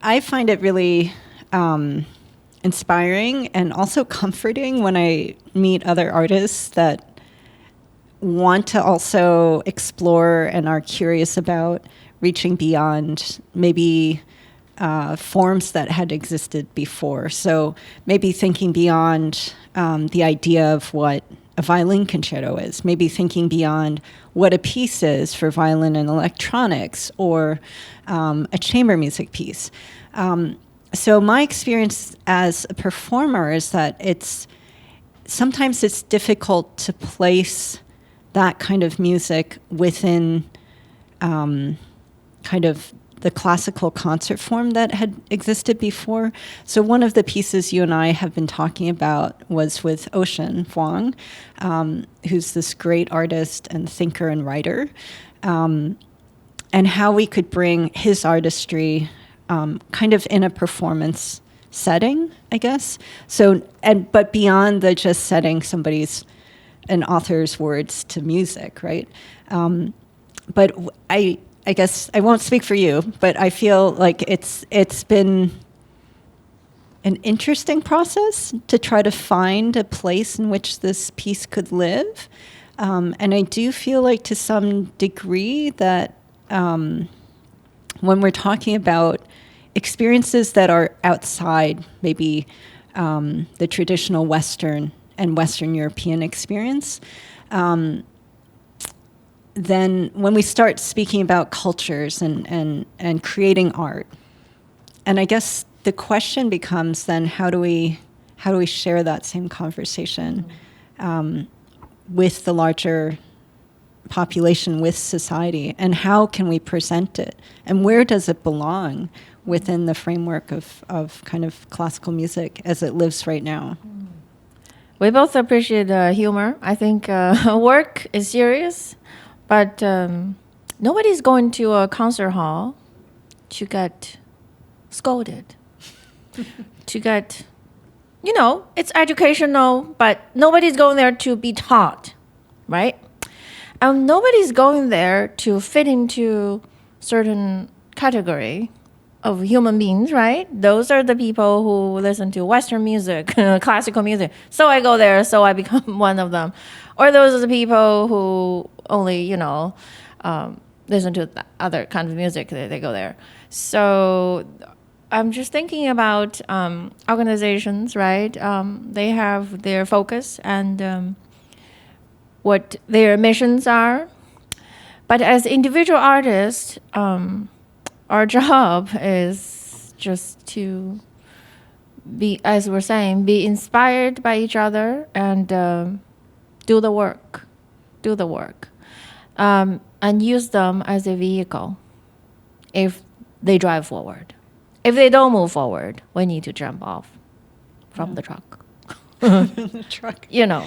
I find it really inspiring and also comforting when I meet other artists that want to also explore and are curious about reaching beyond maybe forms that had existed before. So maybe thinking beyond the idea of what a violin concerto is, maybe thinking beyond what a piece is for violin and electronics, or a chamber music piece. So my experience as a performer is that sometimes it's difficult to place that kind of music within kind of the classical concert form that had existed before. So one of the pieces you and I have been talking about was with Ocean Vuong, who's this great artist and thinker and writer, and how we could bring his artistry kind of in a performance setting, I guess. So, but beyond the just setting an author's words to music, right? But I guess I won't speak for you, but I feel like it's been an interesting process to try to find a place in which this piece could live. And I do feel like to some degree that when we're talking about experiences that are outside maybe the traditional Western and Western European experience, then when we start speaking about cultures and creating art, and I guess the question becomes then how do we share that same conversation with the larger population, with society, and how can we present it, and where does it belong within the framework of kind of classical music as it lives right now? We both appreciate humor. I think work is serious. But nobody's going to a concert hall to get scolded, to get, it's educational, but nobody's going there to be taught, right? And nobody's going there to fit into certain category of human beings, right? Those are the people who listen to Western music, classical music. So I go there, so I become one of them. Or those are the people who only, listen to other kind of music. They go there. So I'm just thinking about organizations, right? They have their focus and what their missions are. But as individual artists, our job is just to be, as we're saying, be inspired by each other and do the work, and use them as a vehicle if they drive forward. If they don't move forward, we need to jump off from the truck. The truck.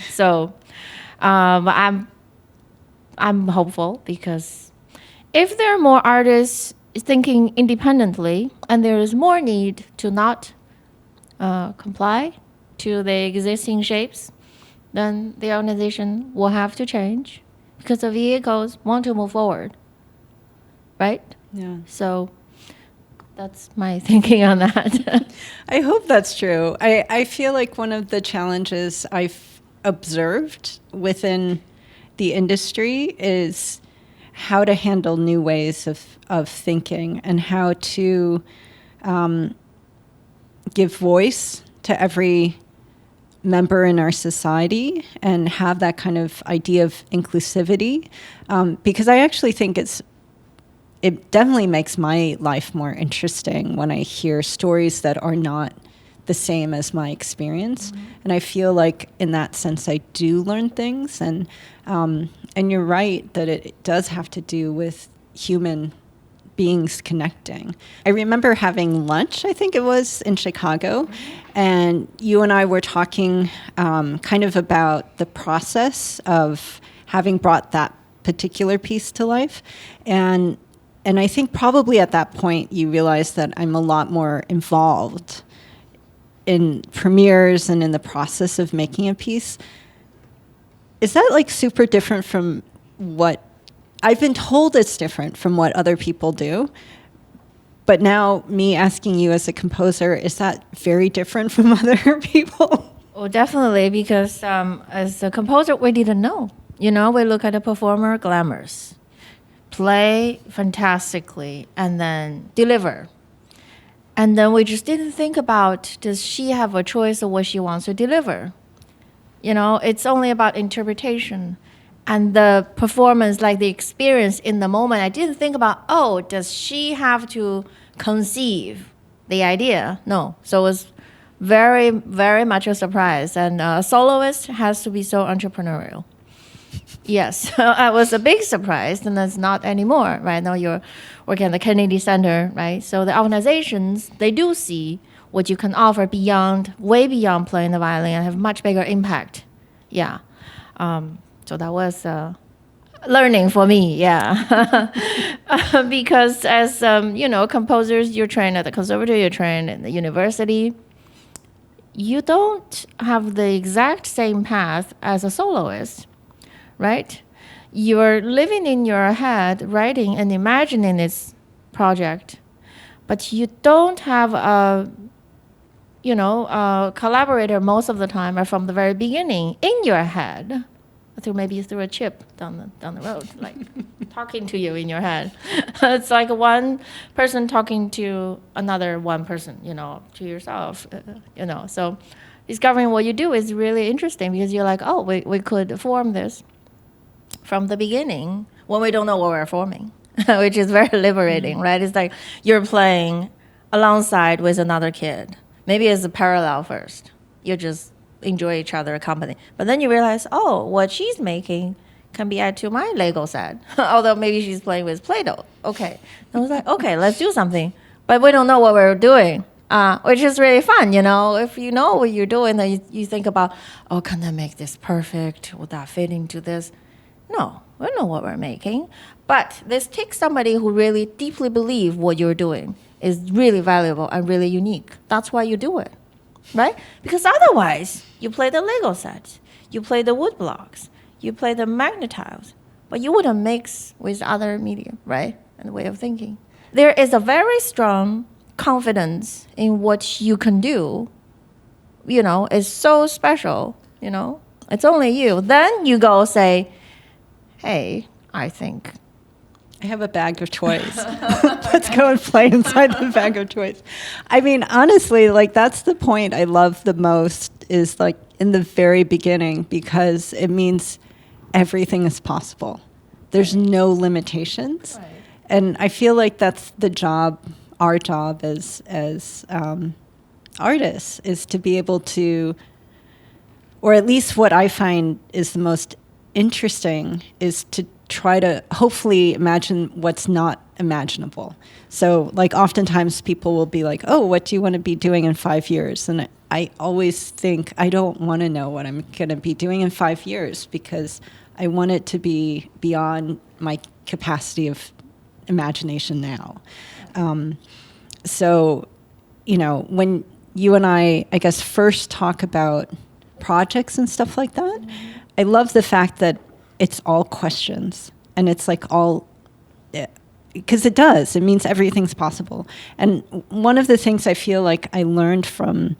So I'm hopeful because if there are more artists thinking independently and there is more need to not comply to the existing shapes, then the organization will have to change because the vehicles want to move forward, right? Yeah. So that's my thinking on that. I hope that's true. I feel like one of the challenges I've observed within the industry is how to handle new ways of thinking and how to give voice to every member in our society and have that kind of idea of inclusivity, because I actually think it definitely makes my life more interesting when I hear stories that are not the same as my experience. Mm-hmm. And I feel like in that sense I do learn things, and you're right that it does have to do with human beings connecting. I remember having lunch, I think it was, in Chicago, and you and I were talking kind of about the process of having brought that particular piece to life. And I think probably at that point you realized that I'm a lot more involved in premieres and in the process of making a piece. Is that like super different from what I've been told? It's different from what other people do, but now me asking you as a composer, is that very different from other people? Well, definitely, because as a composer, we didn't know. You know, we look at a performer, glamorous, play fantastically, and then deliver. And then we just didn't think about, does she have a choice of what she wants to deliver? You know, it's only about interpretation. And the performance, like the experience in the moment, I didn't think about, oh, does she have to conceive the idea? No. So it was very, very much a surprise. And a soloist has to be so entrepreneurial. Yes, it was a big surprise, and that's not anymore. Right now, you're working at the Kennedy Center, right? So the organizations, they do see what you can offer beyond, way beyond playing the violin, and have much bigger impact. Yeah. So that was learning for me, yeah. Because as, you know, composers, you're trained at the conservatory, you're trained in the university. You don't have the exact same path as a soloist, right? You're living in your head, writing and imagining this project, but you don't have a, you know, a collaborator most of the time or from the very beginning in your head, maybe through a chip down the road, like talking to you in your head. It's like one person talking to another one person, you know, to yourself, you know. So discovering what you do is really interesting because you're like, oh, we could form this from the beginning when we don't know what we're forming, which is very liberating, right? It's like you're playing alongside with another kid. Maybe it's a parallel first. You just enjoy each other's company. But then you realize, oh, what she's making can be added to my Lego set. Although maybe she's playing with Play-Doh. Okay. I was like, okay, let's do something. But we don't know what we're doing, which is really fun, you know. If you know what you're doing, then you think about, oh, can I make this perfect? Would that fit into this? No, we don't know what we're making. But this takes somebody who really deeply believes what you're doing is really valuable and really unique. That's why you do it, right? Because otherwise, you play the Lego set, you play the wood blocks, you play the magnetiles, but you wouldn't mix with other media, right? And the way of thinking. There is a very strong confidence in what you can do. You know, it's so special, you know. It's only you. Then you go say, hey, I think I have a bag of toys. Let's go and play inside the bag of toys. I mean, honestly, like that's the point I love the most is like in the very beginning because it means everything is possible. There's no limitations. Right. And I feel like that's the job, our job as artists is to be able to, or at least what I find is the most interesting is to try to hopefully imagine what's not imaginable. So like oftentimes people will be like, oh, what do you want to be doing in 5 years? And I always think I don't want to know what I'm going to be doing in 5 years because I want it to be beyond my capacity of imagination now. So, you know, when you and I guess, first talk about projects and stuff like that, I love the fact that it's all questions and it's like all, because it does, it means everything's possible. And one of the things I feel like I learned from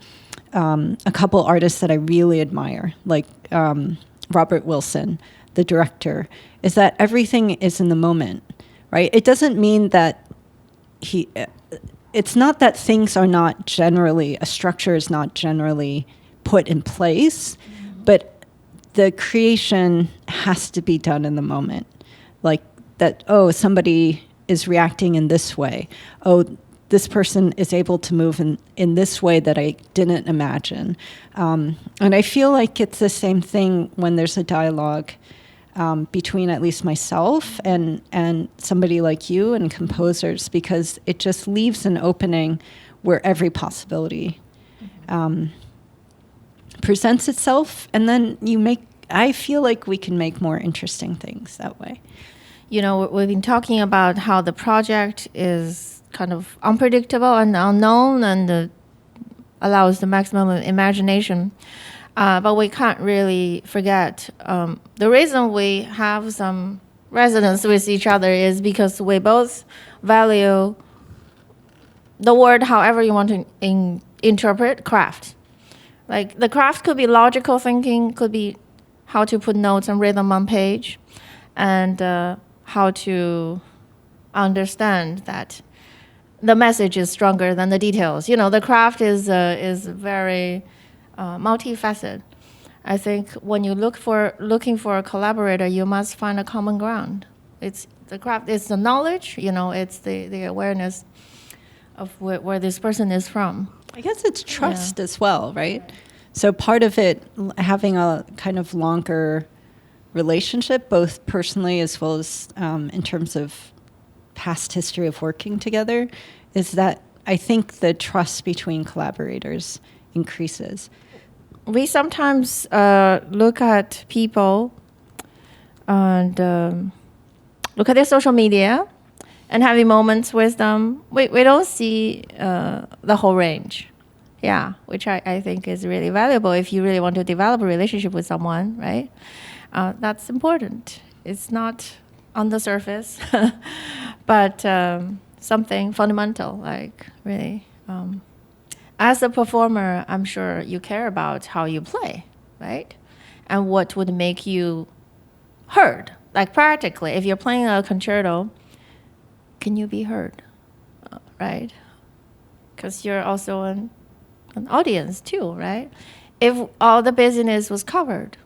a couple artists that I really admire, like Robert Wilson, the director, is that everything is in the moment, right? It doesn't mean that it's not that things are not generally, a structure is not generally put in place, but the creation has to be done in the moment. Like that, oh, somebody is reacting in this way. Oh, this person is able to move in this way that I didn't imagine. And I feel like it's the same thing when there's a dialogue between at least myself and somebody like you and composers, because it just leaves an opening where every possibility presents itself, and then I feel like we can make more interesting things that way. You know, we've been talking about how the project is kind of unpredictable and unknown and allows the maximum imagination. But we can't really forget the reason we have some resonance with each other is because we both value the word however you want to interpret craft. Like the craft could be logical thinking, could be how to put notes and rhythm on page, and how to understand that the message is stronger than the details. You know, the craft is very multifaceted. I think when you looking for a collaborator, you must find a common ground. It's the craft, it's the knowledge, you know, it's the awareness of where this person is from. I guess it's trust as well, right? So part of it, having a kind of longer relationship, both personally as well as in terms of past history of working together, is that I think the trust between collaborators increases. We sometimes look at people and look at their social media and having moments with them. We don't see the whole range. Yeah, which I think is really valuable if you really want to develop a relationship with someone, right? That's important. It's not on the surface, but something fundamental, like really. As a performer, I'm sure you care about how you play, right? And what would make you heard. Like practically, if you're playing a concerto, can you be heard, right? Because you're also an audience too, right? If all the business was covered,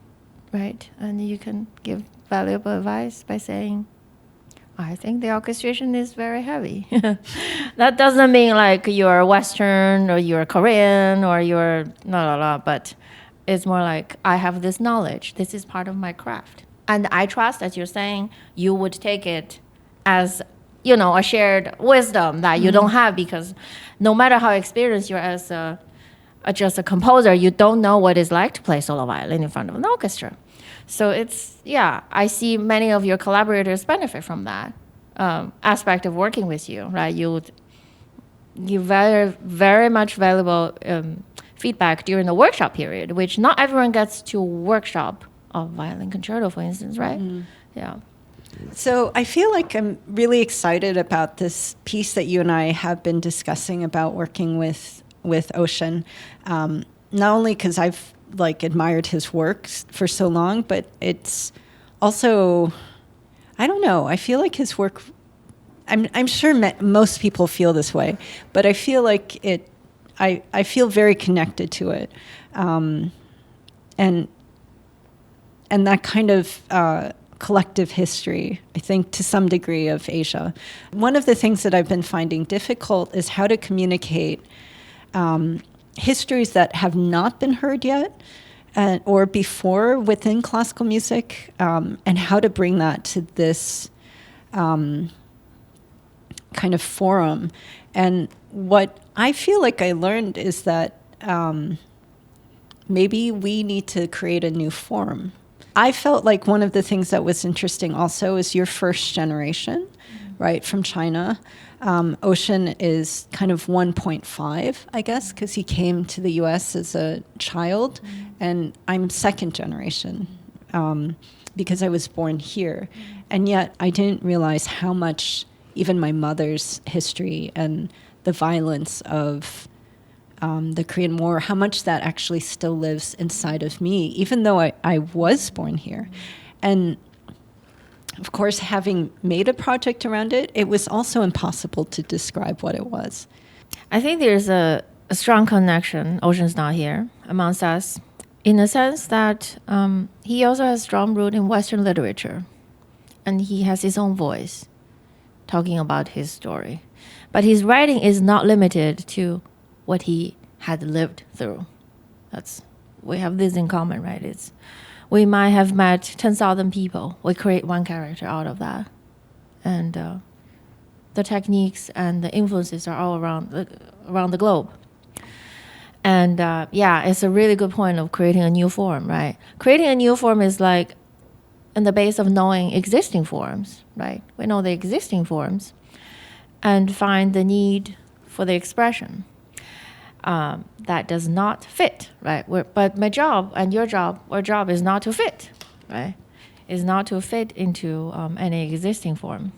right? And you can give valuable advice by saying, I think the orchestration is very heavy. That doesn't mean like you're Western or you're Korean or you're but it's more like I have this knowledge. This is part of my craft. And I trust that you're saying you would take it as, you know, a shared wisdom that you don't have, because no matter how experienced you're as just a composer, you don't know what it's like to play solo violin in front of an orchestra. So it's, I see many of your collaborators benefit from that aspect of working with you, right? You very, very much valuable feedback during the workshop period, which not everyone gets to workshop a violin concerto, for instance, right? Yeah. So I feel like I'm really excited about this piece that you and I have been discussing about working with Ocean, not only because I've admired his work for so long, but it's also, I don't know, I feel like his work, I'm sure most people feel this way, but I feel like I feel very connected to it. And that kind of collective history, I think, to some degree, of Asia. One of the things that I've been finding difficult is how to communicate histories that have not been heard yet or before within classical music, and how to bring that to this kind of forum. And what I feel like I learned is that maybe we need to create a new form. I felt like one of the things that was interesting also is your first generation, right, from China. Ocean is kind of 1.5, I guess, because he came to the U.S. as a child, and I'm second generation because I was born here. And yet I didn't realize how much even my mother's history and the violence of the Korean War, how much that actually still lives inside of me, even though I was born here. And of course, having made a project around it, it was also impossible to describe what it was. I think there's a strong connection, Ocean's not here, amongst us, in the sense that he also has strong root in Western literature, and he has his own voice talking about his story. But his writing is not limited to what he had lived through. We have this in common, right? We might have met 10,000 people. We create one character out of that. And the techniques and the influences are all around the globe. And it's a really good point of creating a new form, right? Creating a new form is like in the base of knowing existing forms, right? We know the existing forms and find the need for the expression that does not fit, right? But my job and your job, our job is not to fit, right? Is not to fit into any existing form.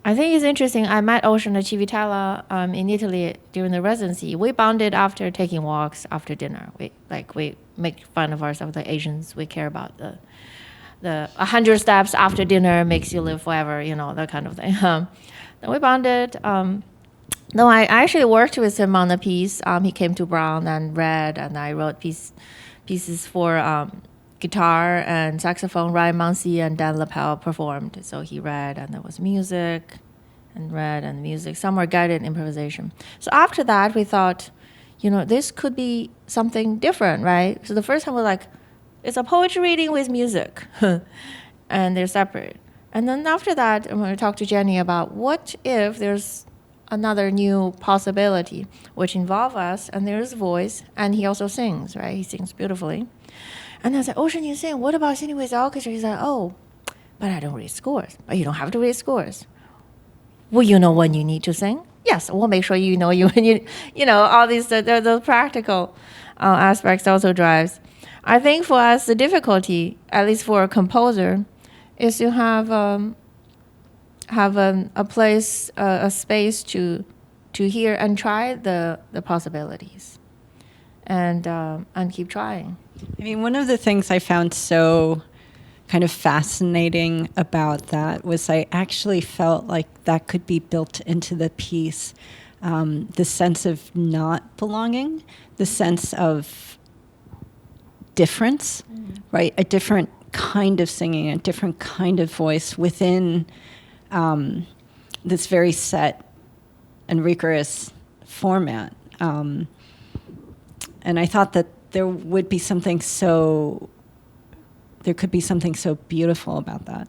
I think it's interesting. I met Ocean at Civitella in Italy during the residency. We bonded after taking walks after dinner. We make fun of ourselves, the Asians. We care about the 100 steps after dinner makes you live forever, that kind of thing. Then we bonded. No, I actually worked with him on the piece. He came to Brown and read, and I wrote pieces for guitar and saxophone. Ryan Muncy and Dan Lapel performed. So he read, and there was music, and read and music. Some were guided improvisation. So after that, we thought, this could be something different, right? So the first time we were like, it's a poetry reading with music, and they're separate. And then after that, I'm going to talk to Jenny about what if there's another new possibility, which involves us, and there's voice, and he also sings, right? He sings beautifully. And I said, Ocean, you sing. What about singing with the orchestra? He said, oh, but I don't read scores. But you don't have to read scores. Will you know when you need to sing? Yes, we'll make sure you know all these the practical aspects also drives. I think for us, the difficulty, at least for a composer, is to have a place, a space to hear and try the possibilities, and keep trying. I mean, one of the things I found so kind of fascinating about that was I actually felt like that could be built into the piece, the sense of not belonging, the sense of difference, right? A different kind of singing, a different kind of voice within this very set and rigorous format. And I thought that there could be something so beautiful about that.